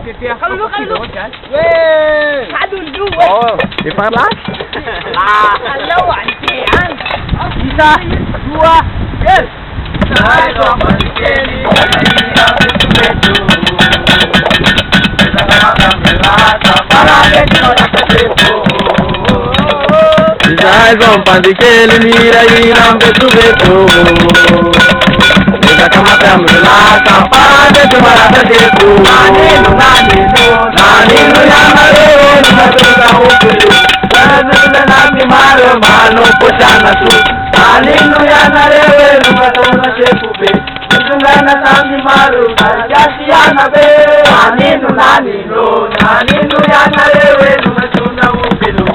Kalau kan? Weh. Aduh dulu. Oh, di mana? Lah, kalau antian. Bisa, dua, yes. Sai zompandi che li mira i rambe tu vedo. Esa kamata mula kampane tumara te tu. Nani no ya mare no matuka ukulu. Nani maro mano pochana tu. Nani no ya mare no matuka shekupe. Tungana nani maru kasiana be. Nani no ya mare no matuka ukulu.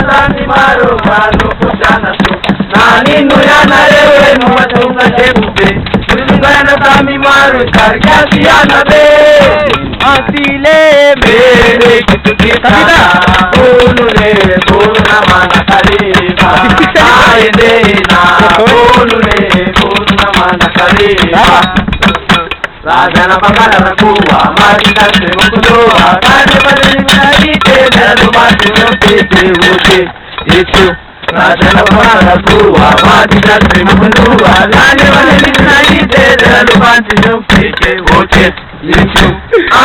Nani maru mano pochana tu. Nani no ya mare no matuka shekupe. Tungana nani maru kasiana be. Asile mere kitukita Ulule purna mana kariba Aidena Ulule purna mana kariba Rajana Bangala Rakuwa Marina Semukudoa Kane Badina Ite Dadu Mati Nopete Uche Ichu Rajana Bangala Rakuwa Marina Semukudoa Kane Badina Ite Dadu Mati Nopete Uche Ichu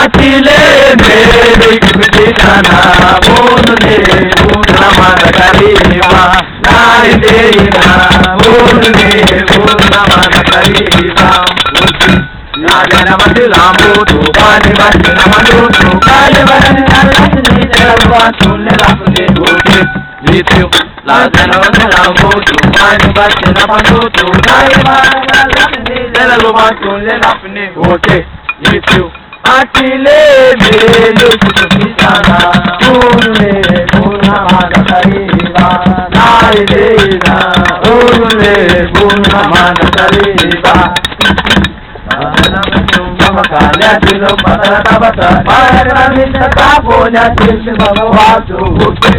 Atile mere kibitana Bonne Bunna Mana Kariba Naidena Bonne Bunna Mana Kariba Najana Mandila Mutu Kani Mandila Mandutu Kani Mandila Lasni Terwa Sunne Lafne Uche Litu Najana Mandila Mutu Kani Mandila Mandutu Kani Mandila Lasni Terwa Sunne Lafne Uche Litu Atile mele kutukisana Unle kuna mana kariba Naidena Unle kuna mana kariba Adana mchumba makanya tilo patara tabata Para minta taponya tisi baba watu uke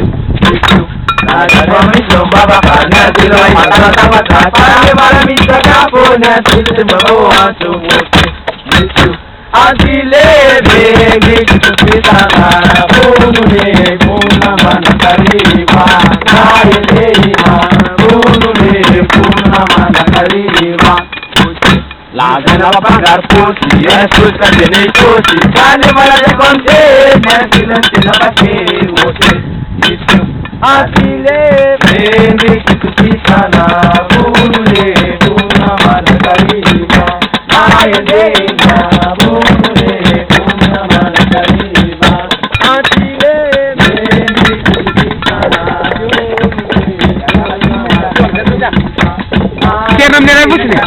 Iku Adana mchumba makanya tilo patara tabata Para minta taponya tisi baba watu uke Iku Atile mele kutukisana Unle kuna mana kariba Naidena Unle kuna mana kariba Lagana pagar pusi, Jesus kadene kosi, kane mala de konte, silence na pake wote. Itu atile mele kitukisana, bule kuna mana kariba, naidena bule kuna mana kariba, atile mele kitukisana, bule. Kaya namnera busnya.